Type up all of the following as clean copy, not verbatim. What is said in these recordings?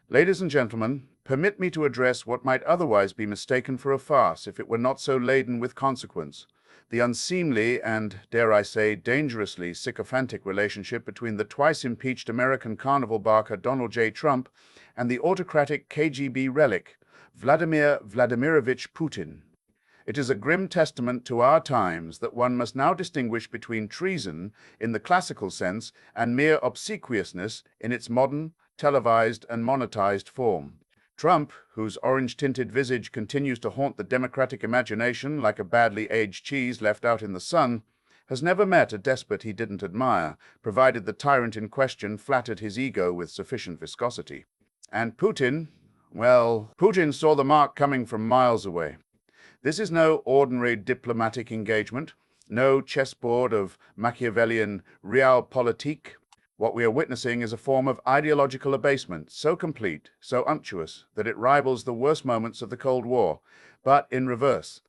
Ladies and gentlemen, permit me to address what might otherwise be mistaken for a farce if it were not so laden with consequence. The unseemly and, dare I say, dangerously sycophantic relationship between the twice-impeached American carnival barker Donald J. Trump and the autocratic KGB relic, Vladimir Vladimirovich Putin. It is a grim testament to our times that one must now distinguish between treason in the classical sense and mere obsequiousness in its modern, televised and monetized form. Trump, whose orange-tinted visage continues to haunt the democratic imagination like a badly aged cheese left out in the sun, has never met a despot he didn't admire, provided the tyrant in question flattered his ego with sufficient viscosity. And Putin, well, Putin saw the mark coming from miles away. This is no ordinary diplomatic engagement, no chessboard of Machiavellian realpolitik. What we are witnessing is a form of ideological abasement, so complete, so unctuous, that it rivals the worst moments of the Cold War, but in reverse.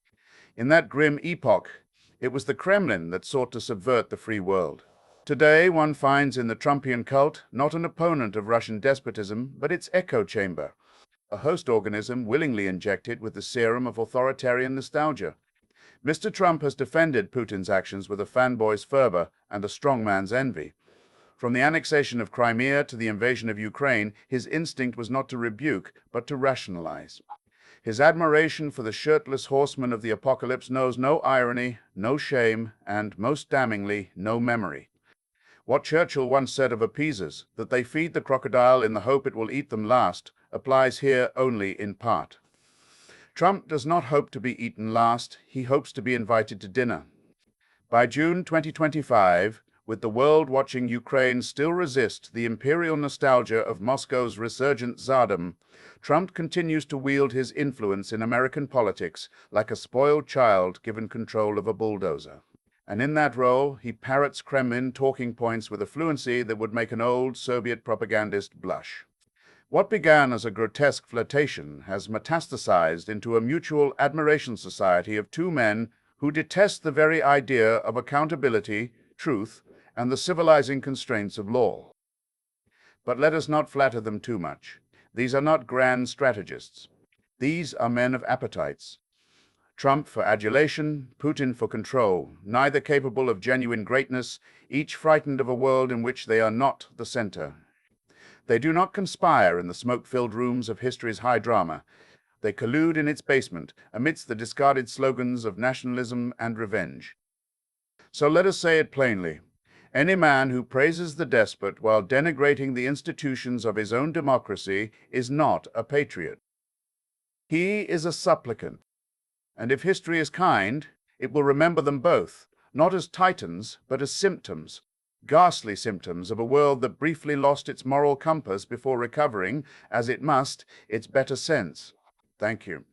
In that grim epoch, it was the Kremlin that sought to subvert the free world. Today, one finds in the Trumpian cult not an opponent of Russian despotism, but its echo chamber, a host organism willingly injected with the serum of authoritarian nostalgia. Mr. Trump has defended Putin's actions with a fanboy's fervor and a strongman's envy. From the annexation of Crimea to the invasion of Ukraine, his instinct was not to rebuke, but to rationalize. His admiration for the shirtless horseman of the apocalypse knows no irony, no shame, and, most damningly, no memory. What Churchill once said of appeasers, that they feed the crocodile in the hope it will eat them last, applies here only in part. Trump does not hope to be eaten last, he hopes to be invited to dinner. By June 2025, with the world watching Ukraine still resist the imperial nostalgia of Moscow's resurgent Tsardom, Trump continues to wield his influence in American politics like a spoiled child given control of a bulldozer. And in that role, he parrots Kremlin talking points with a fluency that would make an old Soviet propagandist blush. What began as a grotesque flirtation has metastasized into a mutual admiration society of two men who detest the very idea of accountability, truth, and the civilizing constraints of law. But let us not flatter them too much. These are not grand strategists. These are men of appetites. Trump for adulation, Putin for control, neither capable of genuine greatness, each frightened of a world in which they are not the center. They do not conspire in the smoke-filled rooms of history's high drama. They collude in its basement, amidst the discarded slogans of nationalism and revenge. So let us say it plainly. Any man who praises the despot while denigrating the institutions of his own democracy is not a patriot. He is a supplicant. And if history is kind, it will remember them both, not as titans, but as symptoms, ghastly symptoms of a world that briefly lost its moral compass before recovering, as it must, its better sense. Thank you.